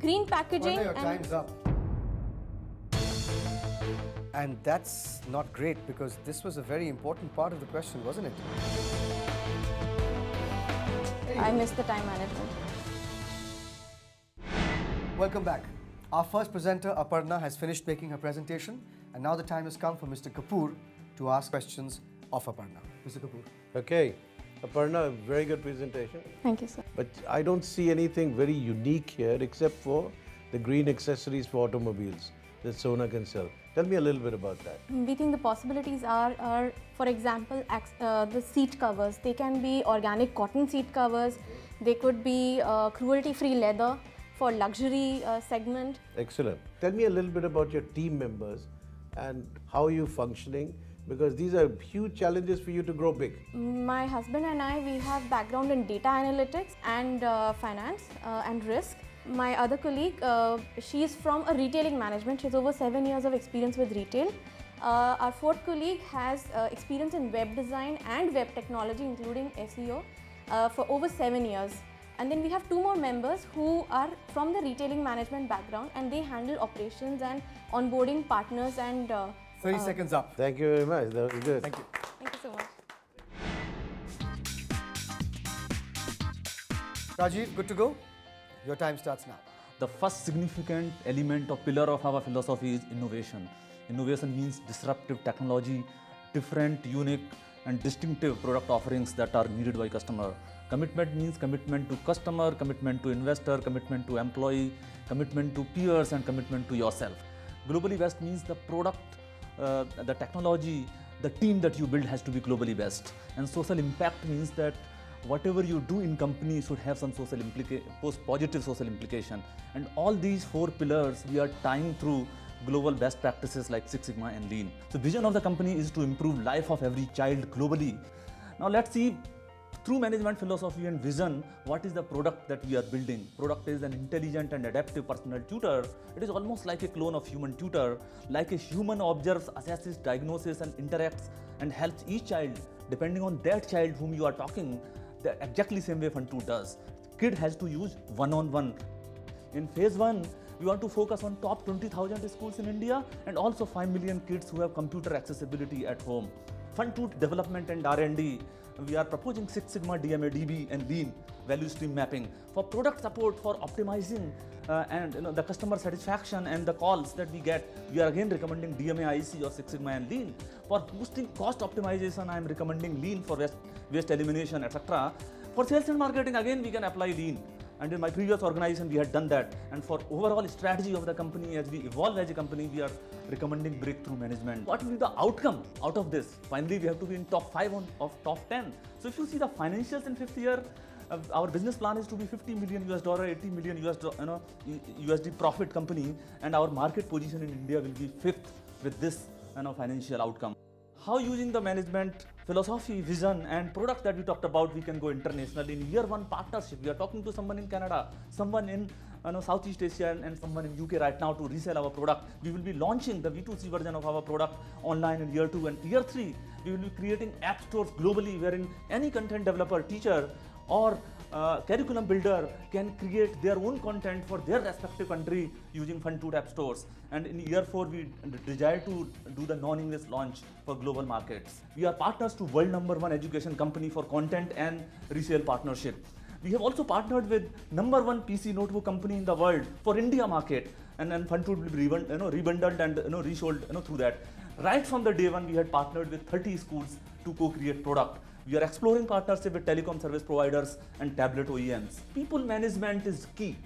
green packaging. Your time's up. And that's not great because this was a very important part of the question, wasn't it? I missed the time management. Welcome back. Our first presenter, Aparna, has finished making her presentation, and now the time has come for Mr. Kapoor to ask questions of Aparna. Mr. Kapoor. Okay. Aparna, very good presentation. Thank you, sir. But I don't see anything very unique here except for the green accessories for automobiles that Sona can sell. Tell me a little bit about that. We think the possibilities are for example, the seat covers. They can be organic cotton seat covers. They could be cruelty-free leather for luxury segment. Excellent. Tell me a little bit about your team members and how are you functioning, because these are huge challenges for you to grow big. My husband and I, we have background in data analytics and finance and risk. My other colleague, she is from a retailing management. She has over 7 years of experience with retail. Our fourth colleague has experience in web design and web technology, including SEO, for over 7 years. And then we have 2 more members who are from the retailing management background, and they handle operations and onboarding partners and 30 seconds up. Thank you very much. That was good. Thank you. Thank you so much. Rajiv, good to go? Your time starts now. The first significant element or pillar of our philosophy is innovation. Innovation means disruptive technology, different, unique and distinctive product offerings that are needed by customer. Commitment means commitment to customer, commitment to investor, commitment to employee, commitment to peers and commitment to yourself. Globally best means the product, the technology, the team that you build has to be globally best. And social impact means that whatever you do in company should have some social positive social implication. And all these 4 pillars we are tying through global best practices like Six Sigma and Lean. So vision of the company is to improve life of every child globally. Now let's see, through management philosophy and vision, what is the product that we are building? Product is an intelligent and adaptive personal tutor. It is almost like a clone of human tutor. Like a human observes, assesses, diagnoses and interacts and helps each child depending on that child whom you are talking. The exactly same way Fun2 does. Kid has to use one-on-one. In phase 1, we want to focus on top 20,000 schools in India and also 5 million kids who have computer accessibility at home. Fun2 development and R&D, we are proposing Six Sigma, DMA, DB and Lean value stream mapping for product support, for optimizing and the customer satisfaction and the calls that we get. We are again recommending DMA, IC or Six Sigma and Lean. For boosting cost optimization, I am recommending Lean for waste elimination, etc. For sales and marketing, again we can apply Lean. And in my previous organization, we had done that. And for overall strategy of the company, as we evolve as a company, we are recommending breakthrough management. What will be the outcome out of this? Finally, we have to be in top 5 of top 10. So if you see the financials in 5th year, our business plan is to be $50 million, $80 million USD profit company, and our market position in India will be 5th with this financial outcome. How using the management philosophy, vision and products that we talked about, we can go internationally. In year 1 partnership, we are talking to someone in Canada, someone in Southeast Asia and someone in UK right now to resell our product. We will be launching the V2C version of our product online in year 2, and year 3, we will be creating app stores globally wherein any content developer, teacher or curriculum builder can create their own content for their respective country using Fun2 app stores. And in year 4, we desire to do the non-English launch for global markets. We are partners to world #1 education company for content and resale partnership. We have also partnered with #1 PC notebook company in the world for India market, and then Fun2 will be rebundled and resold through that. Right from the day 1, we had partnered with 30 schools to co-create product. We are exploring partnership with telecom service providers and tablet OEMs. People management is key.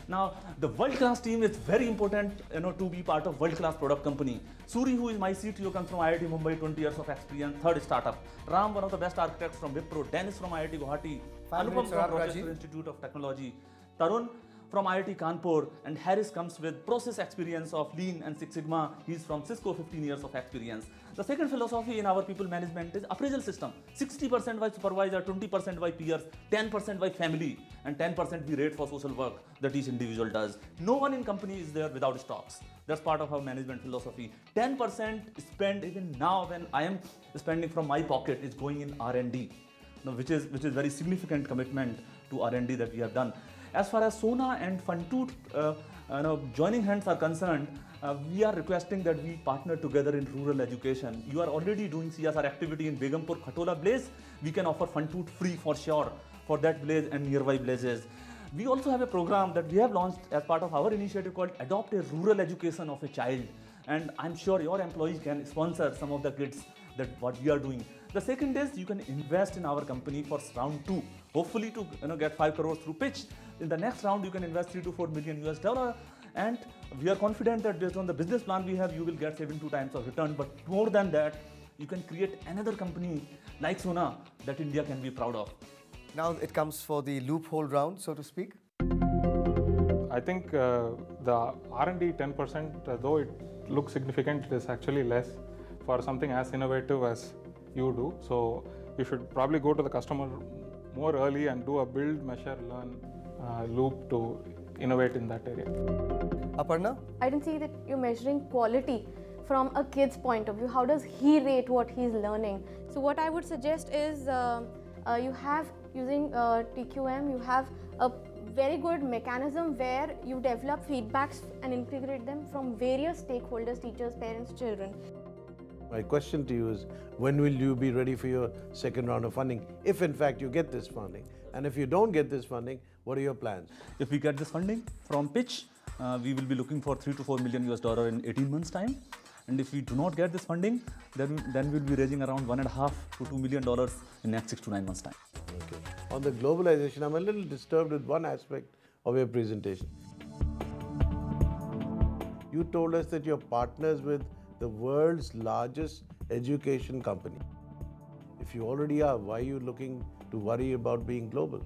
Now, the world-class team is very important to be part of world-class product company. Suri, who is my CTO, comes from IIT Mumbai, 20 years of experience, 3rd startup. Ram, one of the best architects from Wipro. Dennis from IIT Guwahati. Anupam from Rochester Institute of Technology. Tarun from IIT Kanpur, and Harris comes with process experience of Lean and Six Sigma. He's from Cisco, 15 years of experience. The second philosophy in our people management is appraisal system. 60% by supervisor, 20% by peers, 10% by family, and 10% we rate for social work that each individual does. No one in company is there without stocks. That's part of our management philosophy. 10% spend even now when I am spending from my pocket is going in R&D, which is very significant commitment to R&D that we have done. As far as Sona and Funtoot joining hands are concerned, we are requesting that we partner together in rural education. You are already doing CSR activity in Begumpur Khatola Blaze. We can offer Funtoot free for sure for that blaze and nearby blazes. We also have a program that we have launched as part of our initiative called Adopt a Rural Education of a Child. And I'm sure your employees can sponsor some of the kids that what we are doing. The second is you can invest in our company for round 2, hopefully to get 5 crores through pitch. In the next round, you can invest $3 to $4 million. And we are confident that based on the business plan we have, you will get 7-2 times of return. But more than that, you can create another company like Sona that India can be proud of. Now it comes for the loophole round, so to speak. I think the R&D 10%, though it looks significant, it is actually less for something as innovative as you do. So you should probably go to the customer more early and do a build, measure, learn loop to innovate in that area. Aparna? I didn't see that you're measuring quality from a kid's point of view. How does he rate what he's learning? So what I would suggest is you have, using TQM, you have a very good mechanism where you develop feedbacks and integrate them from various stakeholders, teachers, parents, children. My question to you is, when will you be ready for your second round of funding, if in fact you get this funding? And if you don't get this funding, what are your plans? If we get this funding from pitch, we will be looking for $3 to $4 million in 18 months' time. And if we do not get this funding, then we'll be raising around $1.5 to $2 million in next 6 to 9 months' time. Okay. On the globalization, I'm a little disturbed with one aspect of your presentation. You told us that you're partners with the world's largest education company. If you already are, why are you looking to worry about being global?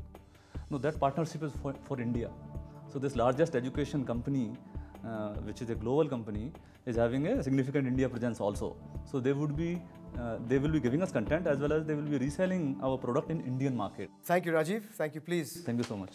No, that partnership is for India. So this largest education company, which is a global company, is having a significant India presence also. So they will be giving us content as well as they will be reselling our product in Indian market. Thank you, Rajiv. Thank you, please. Thank you so much.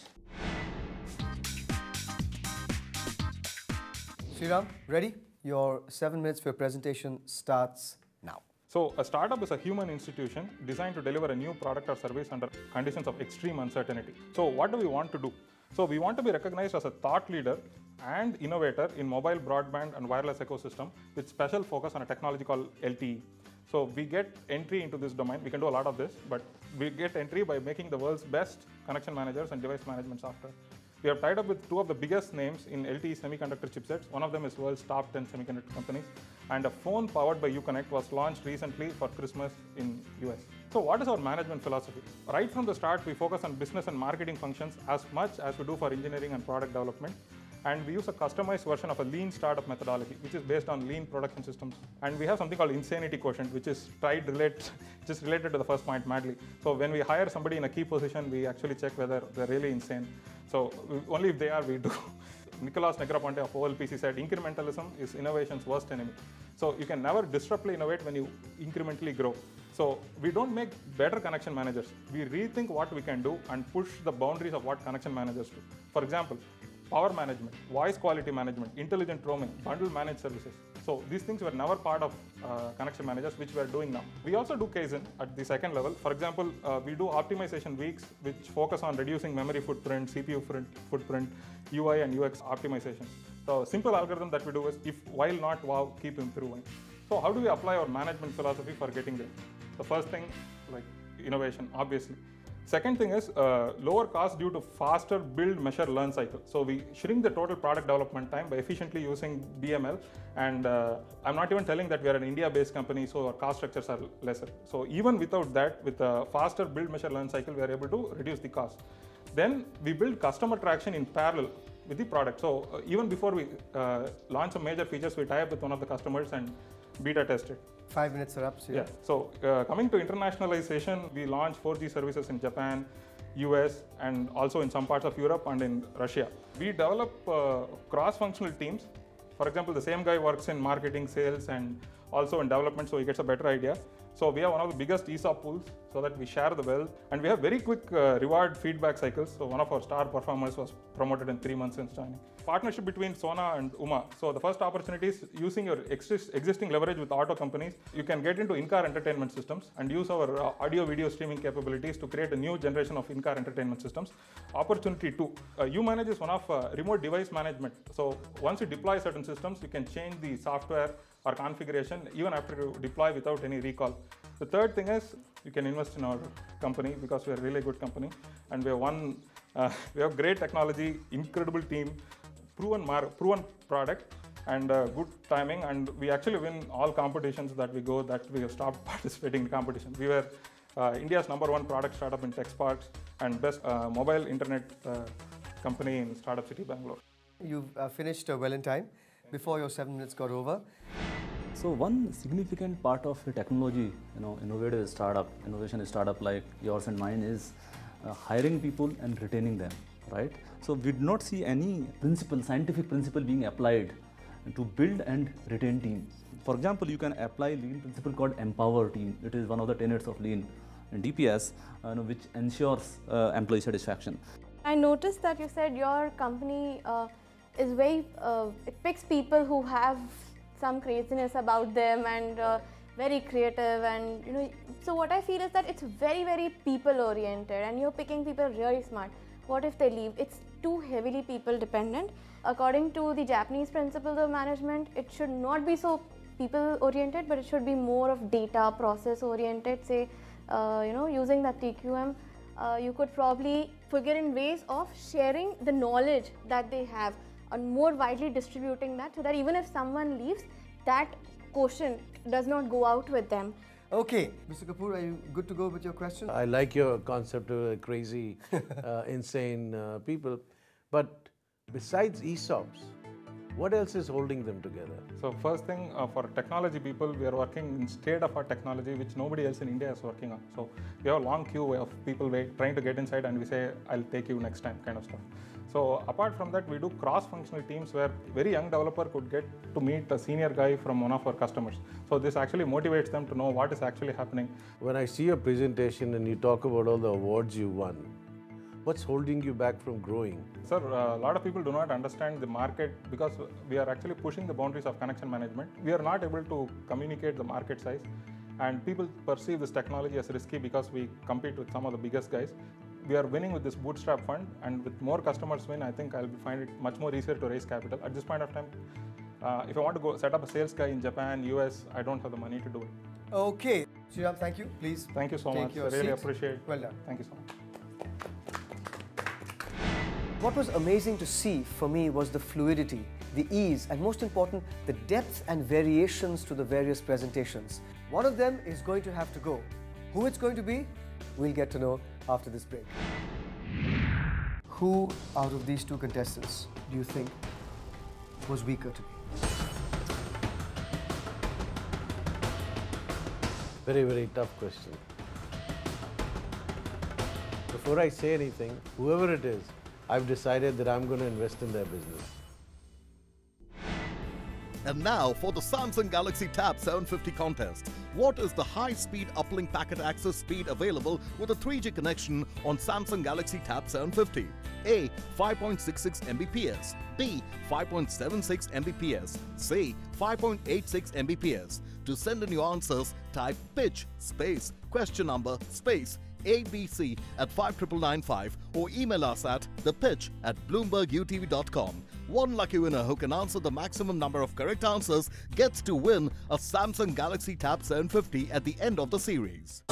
Sriram, ready? Your 7 minutes for your presentation starts now. So a startup is a human institution designed to deliver a new product or service under conditions of extreme uncertainty. So what do we want to do? So we want to be recognized as a thought leader and innovator in mobile broadband and wireless ecosystem with special focus on a technology called LTE. So we get entry into this domain. We can do a lot of this, but we get entry by making the world's best connection managers and device management software. We have tied up with 2 of the biggest names in LTE semiconductor chipsets. One of them is world's top 10 semiconductor companies. And a phone powered by Uconnect was launched recently for Christmas in US. So what is our management philosophy? Right from the start, we focus on business and marketing functions as much as we do for engineering and product development. And we use a customized version of a lean startup methodology, which is based on lean production systems. And we have something called insanity quotient, which is just related to the first point madly. So when we hire somebody in a key position, we actually check whether they're really insane. So only if they are, we do. Nicholas Negroponte of OLPC said, incrementalism is innovation's worst enemy. So you can never disruptively innovate when you incrementally grow. So we don't make better connection managers. We rethink what we can do and push the boundaries of what connection managers do. For example, power management, voice quality management, intelligent roaming, bundle managed services. So these things were never part of connection managers, which we are doing now. We also do Kaizen at the second level. For example, we do optimization weeks, which focus on reducing memory footprint, CPU footprint, UI and UX optimization. So simple algorithm that we do is if while not wow, keep improving. So how do we apply our management philosophy for getting there? The first thing, like innovation, obviously. Second thing is lower cost due to faster build, measure, learn cycle. So we shrink the total product development time by efficiently using BML. And I'm not even telling that we are an India-based company, so our cost structures are lesser. So even without that, with a faster build, measure, learn cycle, we are able to reduce the cost. Then we build customer traction in parallel with the product. So even before we launch some major features, we tie up with one of the customers and beta test it. 5 minutes are up. So yeah. So coming to internationalization, we launched 4G services in Japan, US, and also in some parts of Europe and in Russia. We develop cross-functional teams. For example, the same guy works in marketing, sales, and also in development, so he gets a better idea. So we have one of the biggest ESOP pools so that we share the wealth, and we have very quick reward feedback cycles. So one of our star performers was promoted in 3 months since joining. Partnership between Sona and Uma. So the first opportunity is using your existing leverage with auto companies. You can get into in-car entertainment systems and use our audio video streaming capabilities to create a new generation of in-car entertainment systems. Opportunity 2. Umanage is one of remote device management. So once you deploy certain systems, you can change the software or configuration even after you deploy without any recall. The third thing is you can invest in our company because we are a really good company, and we have great technology, incredible team, proven product, and good timing, and we actually win all competitions that we go. That we have stopped participating in competition. We were India's #1 product startup in TechSparks and best mobile internet company in Startup City, Bangalore. You've finished well in time before your 7 minutes got over. So one significant part of the technology, innovative startup, innovation startup like yours and mine is hiring people and retaining them, right? So we did not see any scientific principle being applied to build and retain team. For example, you can apply lean principle called empower team. It is one of the tenets of lean and DPS, which ensures employee satisfaction. I noticed that you said your company is very, it picks people who have some craziness about them and very creative, and so what I feel is that it's very, very people oriented, and you're picking people really smart. What if they leave? It's too heavily people dependent. According to the Japanese principles of management, it should not be so people oriented, but it should be more of data process oriented. Say, using that TQM, you could probably figure in ways of sharing the knowledge that they have and more widely distributing that, so that even if someone leaves, that quotient does not go out with them. Okay, Mr. Kapoor, are you good to go with your question? I like your concept of crazy, insane people. But besides ESOPs, what else is holding them together? So first thing, for technology people, we are working in state-of-art technology which nobody else in India is working on. So we have a long queue of people trying to get inside, and we say, I'll take you next time kind of stuff. So apart from that, we do cross-functional teams where very young developer could get to meet a senior guy from one of our customers. So this actually motivates them to know what is actually happening. When I see your presentation and you talk about all the awards you won, what's holding you back from growing? Sir, a lot of people do not understand the market because we are actually pushing the boundaries of connection management. We are not able to communicate the market size, and people perceive this technology as risky because we compete with some of the biggest guys. We are winning with this bootstrap fund, and with more customers win, I think I'll find it much more easier to raise capital. At this point of time, if I want to go set up a sales guy in Japan, US, I don't have the money to do it. Okay, Sriram, thank you. Please. Thank you so much. I really appreciate it. Well done. Thank you so much. What was amazing to see for me was the fluidity, the ease, and most important, the depth and variations to the various presentations. One of them is going to have to go. Who it's going to be, we'll get to know after this break. Who out of these two contestants do you think was weaker to me? Very, very tough question. Before I say anything, whoever it is, I've decided that I'm going to invest in their business. And now for the Samsung Galaxy Tab 750 contest. What is the high-speed uplink packet access speed available with a 3G connection on Samsung Galaxy Tab 750? A. 5.66 Mbps. B. 5.76 Mbps. C. 5.86 Mbps. To send in your answers, type pitch space question number space ABC at 59995 or email us at thepitch@bloombergutv.com. One lucky winner who can answer the maximum number of correct answers gets to win a Samsung Galaxy Tab 750 at the end of the series.